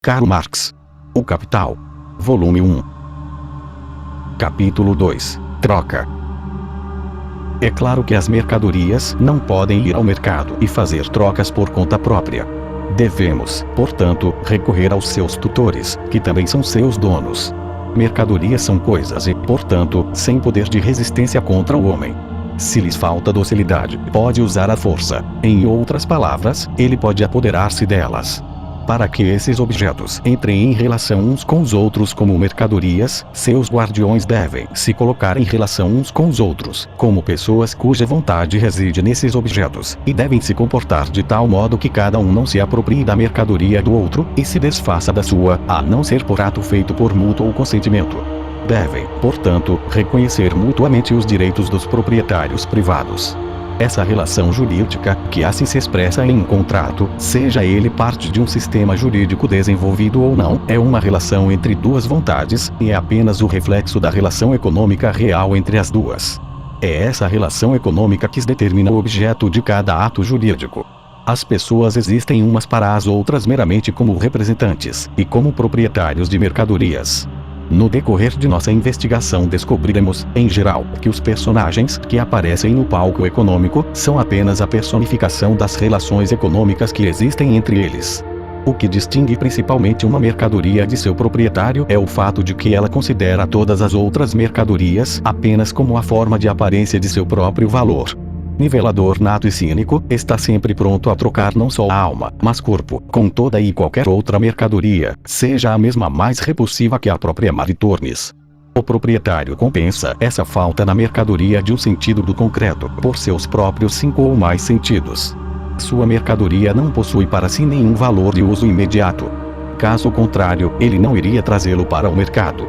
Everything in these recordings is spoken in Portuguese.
Karl Marx. O Capital. Volume 1. Capítulo 2. Troca. É claro que as mercadorias não podem ir ao mercado e fazer trocas por conta própria. Devemos, portanto, recorrer aos seus tutores, que também são seus donos. Mercadorias são coisas e, portanto, sem poder de resistência contra o homem. Se lhes falta docilidade, pode usar a força. Em outras palavras, ele pode apoderar-se delas. Para que esses objetos entrem em relação uns com os outros como mercadorias, seus guardiões devem se colocar em relação uns com os outros, como pessoas cuja vontade reside nesses objetos, e devem se comportar de tal modo que cada um não se aproprie da mercadoria do outro, e se desfaça da sua, a não ser por ato feito por mútuo consentimento. Devem, portanto, reconhecer mutuamente os direitos dos proprietários privados. Essa relação jurídica, que assim se expressa em um contrato, seja ele parte de um sistema jurídico desenvolvido ou não, é uma relação entre duas vontades, e é apenas o reflexo da relação econômica real entre as duas. É essa relação econômica que determina o objeto de cada ato jurídico. As pessoas existem umas para as outras meramente como representantes, e como proprietários de mercadorias. No decorrer de nossa investigação descobriremos, em geral, que os personagens que aparecem no palco econômico são apenas a personificação das relações econômicas que existem entre eles. O que distingue principalmente uma mercadoria de seu proprietário é o fato de que ela considera todas as outras mercadorias apenas como a forma de aparência de seu próprio valor. Nivelador nato e cínico, está sempre pronto a trocar não só a alma, mas corpo, com toda e qualquer outra mercadoria, seja a mesma mais repulsiva que a própria Maritornes. O proprietário compensa essa falta na mercadoria de um sentido do concreto, por seus próprios 5 ou mais sentidos. Sua mercadoria não possui para si nenhum valor de uso imediato. Caso contrário, ele não iria trazê-lo para o mercado.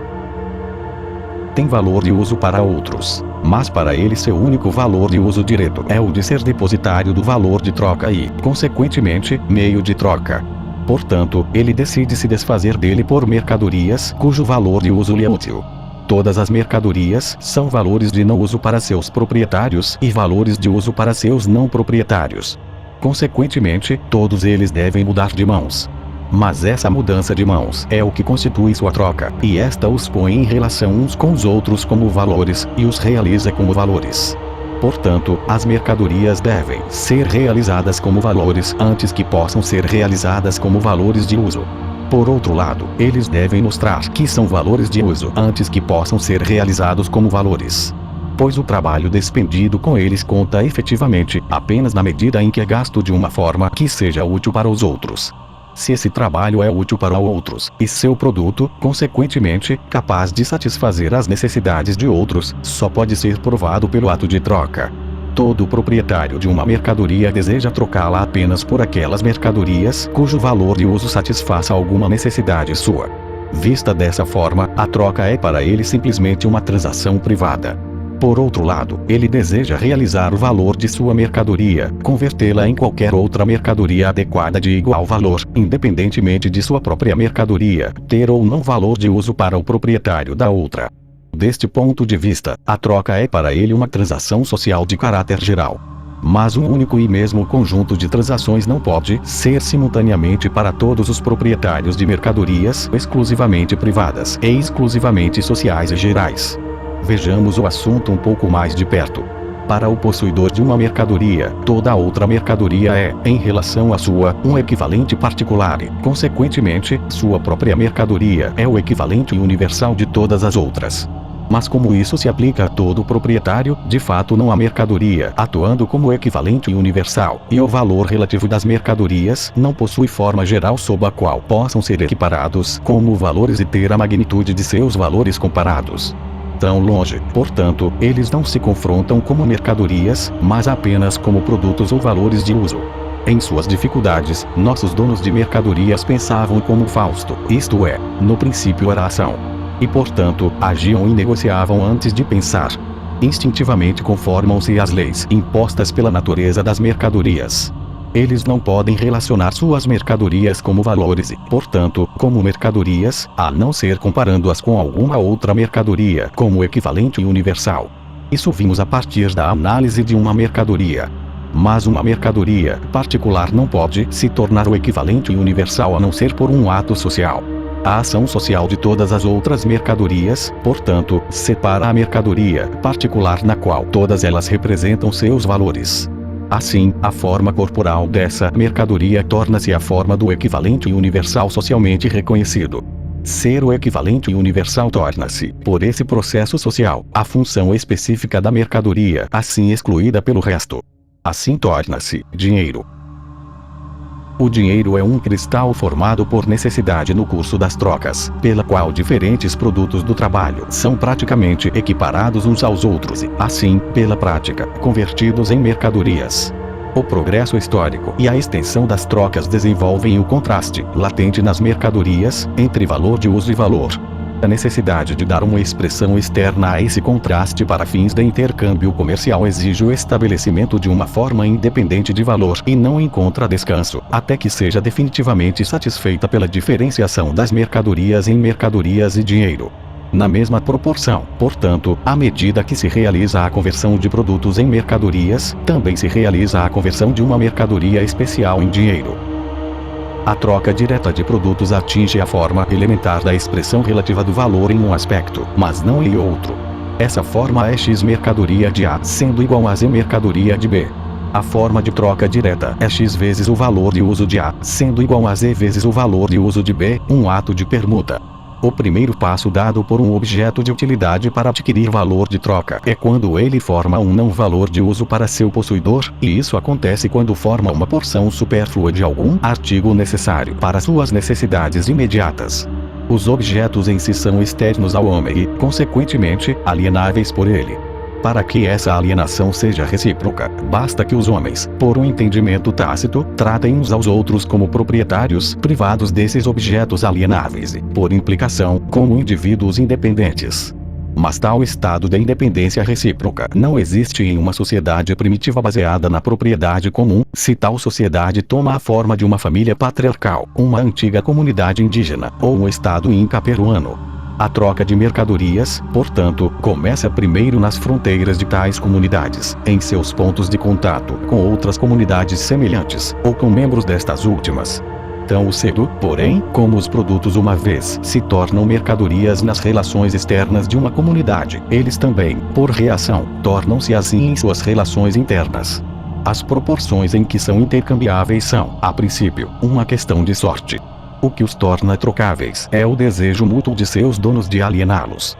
Tem valor de uso para outros, mas para ele seu único valor de uso direto é o de ser depositário do valor de troca e, consequentemente, meio de troca. Portanto, ele decide se desfazer dele por mercadorias cujo valor de uso lhe é útil. Todas as mercadorias são valores de não uso para seus proprietários e valores de uso para seus não proprietários. Consequentemente, todos eles devem mudar de mãos. Mas essa mudança de mãos é o que constitui sua troca, e esta os põe em relação uns com os outros como valores, e os realiza como valores. Portanto, as mercadorias devem ser realizadas como valores antes que possam ser realizadas como valores de uso. Por outro lado, eles devem mostrar que são valores de uso antes que possam ser realizados como valores. Pois o trabalho despendido com eles conta efetivamente apenas na medida em que é gasto de uma forma que seja útil para os outros. Se esse trabalho é útil para outros, e seu produto, consequentemente, capaz de satisfazer as necessidades de outros, só pode ser provado pelo ato de troca. Todo proprietário de uma mercadoria deseja trocá-la apenas por aquelas mercadorias cujo valor de uso satisfaça alguma necessidade sua. Vista dessa forma, a troca é para ele simplesmente uma transação privada. Por outro lado, ele deseja realizar o valor de sua mercadoria, convertê-la em qualquer outra mercadoria adequada de igual valor, independentemente de sua própria mercadoria ter ou não valor de uso para o proprietário da outra. Deste ponto de vista, a troca é para ele uma transação social de caráter geral. Mas um único e mesmo conjunto de transações não pode ser simultaneamente para todos os proprietários de mercadorias exclusivamente privadas e exclusivamente sociais e gerais. Vejamos o assunto um pouco mais de perto. Para o possuidor de uma mercadoria, toda outra mercadoria é, em relação à sua, um equivalente particular e, consequentemente, sua própria mercadoria é o equivalente universal de todas as outras. Mas como isso se aplica a todo proprietário, de fato não há mercadoria atuando como equivalente universal, e o valor relativo das mercadorias não possui forma geral sob a qual possam ser equiparados como valores e ter a magnitude de seus valores comparados. Tão longe, portanto, eles não se confrontam como mercadorias, mas apenas como produtos ou valores de uso. Em suas dificuldades, nossos donos de mercadorias pensavam como Fausto, isto é, no princípio era ação. E portanto, agiam e negociavam antes de pensar. Instintivamente conformam-se às leis impostas pela natureza das mercadorias. Eles não podem relacionar suas mercadorias como valores e, portanto, como mercadorias, a não ser comparando-as com alguma outra mercadoria como equivalente universal. Isso vimos a partir da análise de uma mercadoria. Mas uma mercadoria particular não pode se tornar o equivalente universal a não ser por um ato social. A ação social de todas as outras mercadorias, portanto, separa a mercadoria particular na qual todas elas representam seus valores. Assim, a forma corporal dessa mercadoria torna-se a forma do equivalente universal socialmente reconhecido. Ser o equivalente universal torna-se, por esse processo social, a função específica da mercadoria, assim excluída pelo resto. Assim torna-se dinheiro. O dinheiro é um cristal formado por necessidade no curso das trocas, pela qual diferentes produtos do trabalho são praticamente equiparados uns aos outros e, assim, pela prática, convertidos em mercadorias. O progresso histórico e a extensão das trocas desenvolvem o contraste, latente nas mercadorias, entre valor de uso e valor. A necessidade de dar uma expressão externa a esse contraste para fins de intercâmbio comercial exige o estabelecimento de uma forma independente de valor e não encontra descanso, até que seja definitivamente satisfeita pela diferenciação das mercadorias em mercadorias e dinheiro. Na mesma proporção, portanto, à medida que se realiza a conversão de produtos em mercadorias, também se realiza a conversão de uma mercadoria especial em dinheiro. A troca direta de produtos atinge a forma elementar da expressão relativa do valor em um aspecto, mas não em outro. Essa forma é X mercadoria de A sendo igual a Z mercadoria de B. A forma de troca direta é X vezes o valor de uso de A, sendo igual a Z vezes o valor de uso de B, um ato de permuta. O primeiro passo dado por um objeto de utilidade para adquirir valor de troca é quando ele forma um não valor de uso para seu possuidor, e isso acontece quando forma uma porção supérflua de algum artigo necessário para suas necessidades imediatas. Os objetos em si são externos ao homem e, consequentemente, alienáveis por ele. Para que essa alienação seja recíproca, basta que os homens, por um entendimento tácito, tratem uns aos outros como proprietários privados desses objetos alienáveis e, por implicação, como indivíduos independentes. Mas tal estado de independência recíproca não existe em uma sociedade primitiva baseada na propriedade comum, se tal sociedade toma a forma de uma família patriarcal, uma antiga comunidade indígena, ou um estado inca peruano. A troca de mercadorias, portanto, começa primeiro nas fronteiras de tais comunidades, em seus pontos de contato com outras comunidades semelhantes, ou com membros destas últimas. Tão cedo, porém, como os produtos uma vez se tornam mercadorias nas relações externas de uma comunidade, eles também, por reação, tornam-se assim em suas relações internas. As proporções em que são intercambiáveis são, a princípio, uma questão de sorte. O que os torna trocáveis é o desejo mútuo de seus donos de aliená-los.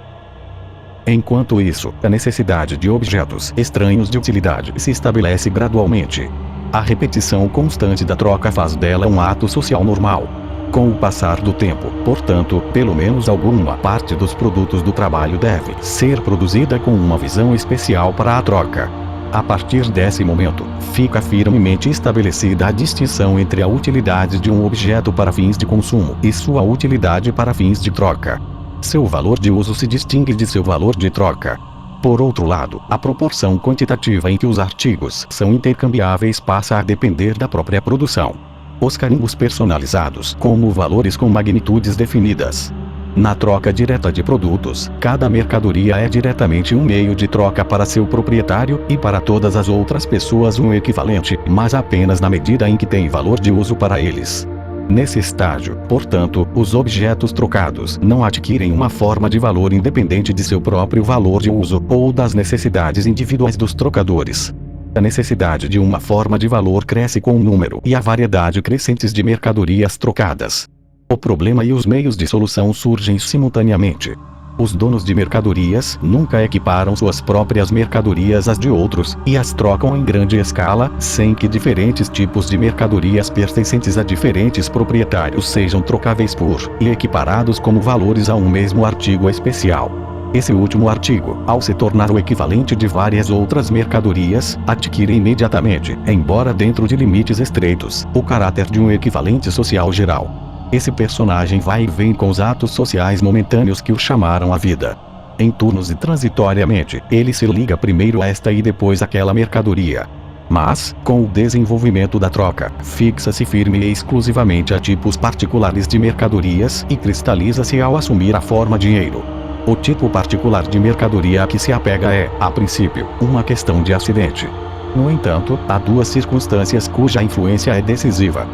Enquanto isso, a necessidade de objetos estranhos de utilidade se estabelece gradualmente. A repetição constante da troca faz dela um ato social normal. Com o passar do tempo, portanto, pelo menos alguma parte dos produtos do trabalho deve ser produzida com uma visão especial para a troca. A partir desse momento, fica firmemente estabelecida a distinção entre a utilidade de um objeto para fins de consumo e sua utilidade para fins de troca. Seu valor de uso se distingue de seu valor de troca. Por outro lado, a proporção quantitativa em que os artigos são intercambiáveis passa a depender da própria produção. Os carimbos personalizados como valores com magnitudes definidas. Na troca direta de produtos, cada mercadoria é diretamente um meio de troca para seu proprietário e para todas as outras pessoas um equivalente, mas apenas na medida em que tem valor de uso para eles. Nesse estágio, portanto, os objetos trocados não adquirem uma forma de valor independente de seu próprio valor de uso ou das necessidades individuais dos trocadores. A necessidade de uma forma de valor cresce com o número e a variedade crescentes de mercadorias trocadas. O problema e os meios de solução surgem simultaneamente. Os donos de mercadorias nunca equiparam suas próprias mercadorias às de outros, e as trocam em grande escala, sem que diferentes tipos de mercadorias pertencentes a diferentes proprietários sejam trocáveis por e equiparados como valores a um mesmo artigo especial. Esse último artigo, ao se tornar o equivalente de várias outras mercadorias, adquire imediatamente, embora dentro de limites estreitos, o caráter de um equivalente social geral. Esse personagem vai e vem com os atos sociais momentâneos que o chamaram à vida. Em turnos e transitoriamente, ele se liga primeiro a esta e depois àquela mercadoria. Mas, com o desenvolvimento da troca, fixa-se firme e exclusivamente a tipos particulares de mercadorias e cristaliza-se ao assumir a forma dinheiro. O tipo particular de mercadoria a que se apega é, a princípio, uma questão de acidente. No entanto, há duas circunstâncias cuja influência é decisiva.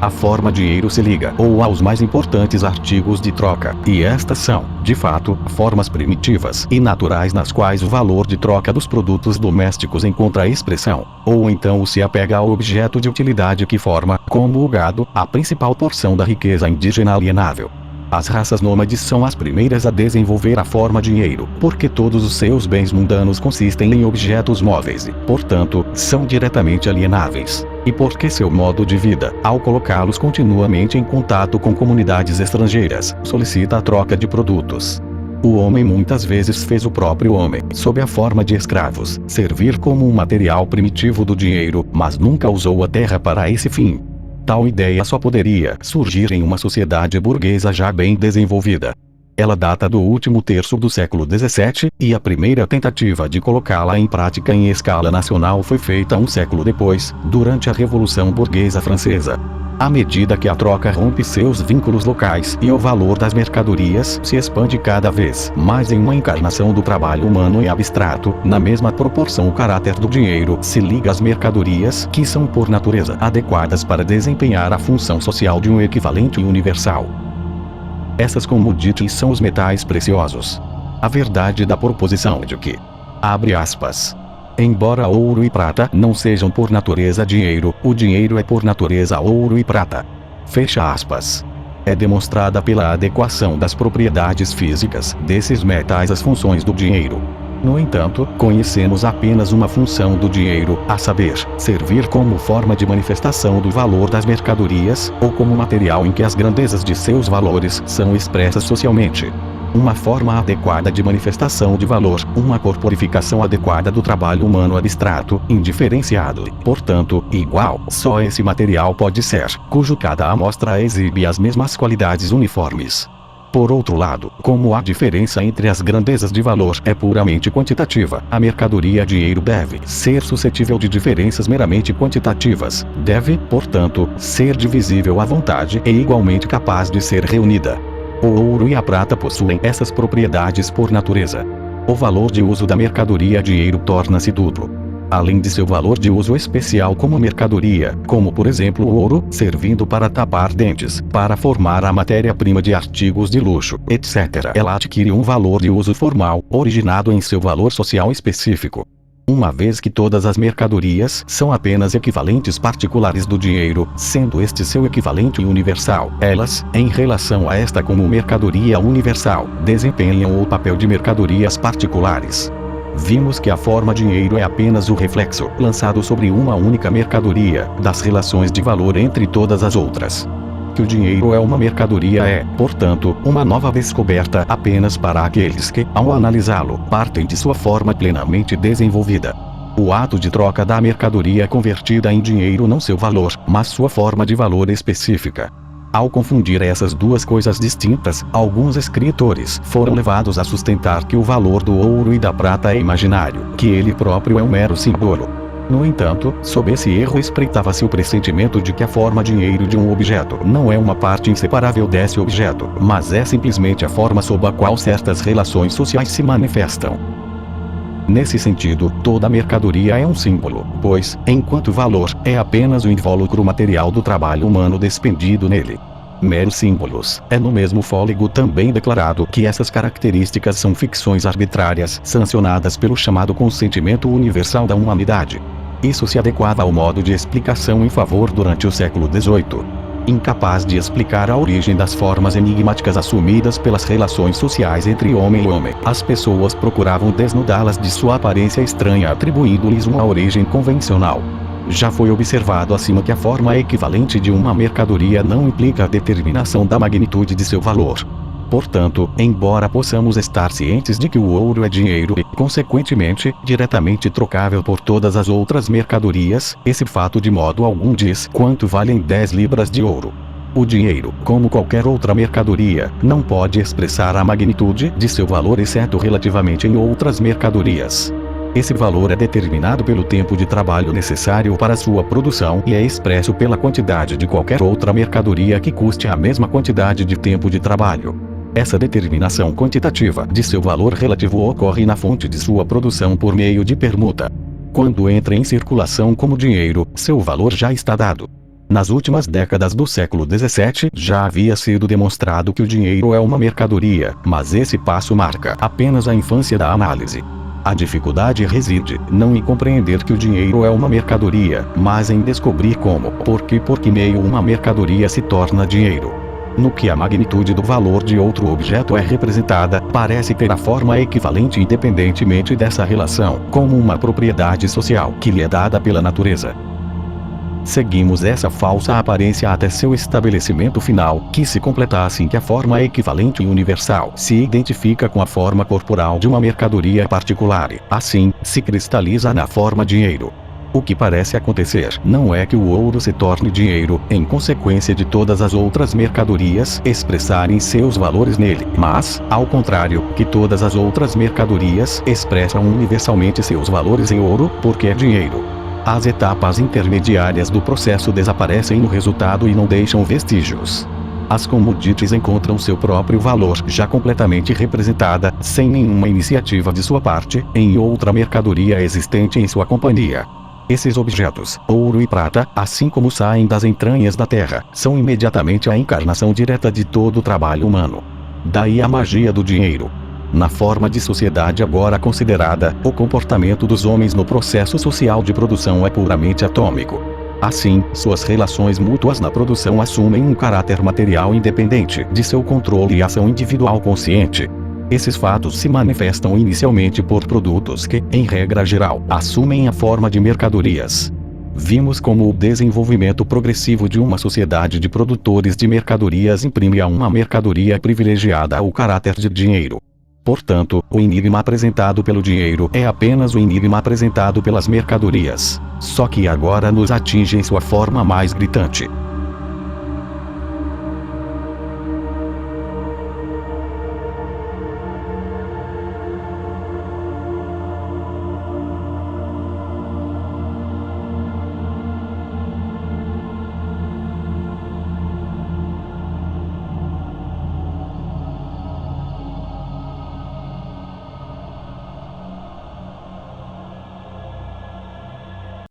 A forma dinheiro se liga ou aos mais importantes artigos de troca, e estas são, de fato, formas primitivas e naturais nas quais o valor de troca dos produtos domésticos encontra expressão, ou então se apega ao objeto de utilidade que forma, como o gado, a principal porção da riqueza indígena alienável. As raças nômades são as primeiras a desenvolver a forma dinheiro, porque todos os seus bens mundanos consistem em objetos móveis e, portanto, são diretamente alienáveis. E porque seu modo de vida, ao colocá-los continuamente em contato com comunidades estrangeiras, solicita a troca de produtos. O homem muitas vezes fez o próprio homem, sob a forma de escravos, servir como um material primitivo do dinheiro, mas nunca usou a terra para esse fim. Tal ideia só poderia surgir em uma sociedade burguesa já bem desenvolvida. Ela data do último terço do século XVII, e a primeira tentativa de colocá-la em prática em escala nacional foi feita um século depois, durante a Revolução Burguesa Francesa. À medida que a troca rompe seus vínculos locais e o valor das mercadorias se expande cada vez mais em uma encarnação do trabalho humano e abstrato, na mesma proporção o caráter do dinheiro se liga às mercadorias que são por natureza adequadas para desempenhar a função social de um equivalente universal. Essas commodities são os metais preciosos. A verdade da proposição de que, abre aspas, embora ouro e prata não sejam por natureza dinheiro, o dinheiro é por natureza ouro e prata. Fecha aspas. É demonstrada pela adequação das propriedades físicas desses metais às funções do dinheiro. No entanto, conhecemos apenas uma função do dinheiro, a saber, servir como forma de manifestação do valor das mercadorias, ou como material em que as grandezas de seus valores são expressas socialmente. Uma forma adequada de manifestação de valor, uma corporificação adequada do trabalho humano abstrato, indiferenciado e, portanto, igual. Só esse material pode ser, cujo cada amostra exibe as mesmas qualidades uniformes. Por outro lado, como a diferença entre as grandezas de valor é puramente quantitativa, a mercadoria dinheiro deve ser suscetível de diferenças meramente quantitativas, deve, portanto, ser divisível à vontade e igualmente capaz de ser reunida. O ouro e a prata possuem essas propriedades por natureza. O valor de uso da mercadoria dinheiro torna-se duplo. Além de seu valor de uso especial como mercadoria, como por exemplo o ouro, servindo para tapar dentes, para formar a matéria-prima de artigos de luxo, etc. Ela adquire um valor de uso formal, originado em seu valor social específico. Uma vez que todas as mercadorias são apenas equivalentes particulares do dinheiro, sendo este seu equivalente universal, elas, em relação a esta como mercadoria universal, desempenham o papel de mercadorias particulares. Vimos que a forma dinheiro é apenas o reflexo, lançado sobre uma única mercadoria, das relações de valor entre todas as outras. Que o dinheiro é uma mercadoria é, portanto, uma nova descoberta apenas para aqueles que, ao analisá-lo, partem de sua forma plenamente desenvolvida. O ato de troca da mercadoria convertida em dinheiro não seu valor, mas sua forma de valor específica. Ao confundir essas duas coisas distintas, alguns escritores foram levados a sustentar que o valor do ouro e da prata é imaginário, que ele próprio é um mero símbolo. No entanto, sob esse erro espreitava-se o pressentimento de que a forma dinheiro de um objeto não é uma parte inseparável desse objeto, mas é simplesmente a forma sob a qual certas relações sociais se manifestam. Nesse sentido, toda mercadoria é um símbolo, pois, enquanto valor, é apenas o invólucro material do trabalho humano despendido nele. Meros símbolos. É no mesmo fôlego também declarado que essas características são ficções arbitrárias, sancionadas pelo chamado consentimento universal da humanidade. Isso se adequava ao modo de explicação em favor durante o século XVIII. Incapaz de explicar a origem das formas enigmáticas assumidas pelas relações sociais entre homem e homem, as pessoas procuravam desnudá-las de sua aparência estranha, atribuindo-lhes uma origem convencional. Já foi observado acima que a forma equivalente de uma mercadoria não implica a determinação da magnitude de seu valor. Portanto, embora possamos estar cientes de que o ouro é dinheiro e, consequentemente, diretamente trocável por todas as outras mercadorias, esse fato de modo algum diz quanto valem 10 libras de ouro. O dinheiro, como qualquer outra mercadoria, não pode expressar a magnitude de seu valor exceto relativamente em outras mercadorias. Esse valor é determinado pelo tempo de trabalho necessário para sua produção e é expresso pela quantidade de qualquer outra mercadoria que custe a mesma quantidade de tempo de trabalho. Essa determinação quantitativa de seu valor relativo ocorre na fonte de sua produção por meio de permuta. Quando entra em circulação como dinheiro, seu valor já está dado. Nas últimas décadas do século XVII, já havia sido demonstrado que o dinheiro é uma mercadoria, mas esse passo marca apenas a infância da análise. A dificuldade reside, não em compreender que o dinheiro é uma mercadoria, mas em descobrir como, por que meio uma mercadoria se torna dinheiro. No que a magnitude do valor de outro objeto é representada, parece ter a forma equivalente independentemente dessa relação, como uma propriedade social que lhe é dada pela natureza. Seguimos essa falsa aparência até seu estabelecimento final, que se completa assim que a forma equivalente e universal se identifica com a forma corporal de uma mercadoria particular e, assim, se cristaliza na forma dinheiro. O que parece acontecer não é que o ouro se torne dinheiro, em consequência de todas as outras mercadorias expressarem seus valores nele, mas, ao contrário, que todas as outras mercadorias expressam universalmente seus valores em ouro, porque é dinheiro. As etapas intermediárias do processo desaparecem no resultado e não deixam vestígios. As commodities encontram seu próprio valor já completamente representada, sem nenhuma iniciativa de sua parte, em outra mercadoria existente em sua companhia. Esses objetos, ouro e prata, assim como saem das entranhas da terra, são imediatamente a encarnação direta de todo o trabalho humano. Daí a magia do dinheiro. Na forma de sociedade agora considerada, o comportamento dos homens no processo social de produção é puramente atômico. Assim, suas relações mútuas na produção assumem um caráter material independente de seu controle e ação individual consciente. Esses fatos se manifestam inicialmente por produtos que, em regra geral, assumem a forma de mercadorias. Vimos como o desenvolvimento progressivo de uma sociedade de produtores de mercadorias imprime a uma mercadoria privilegiada o caráter de dinheiro. Portanto, o enigma apresentado pelo dinheiro é apenas o enigma apresentado pelas mercadorias, só que agora nos atinge em sua forma mais gritante.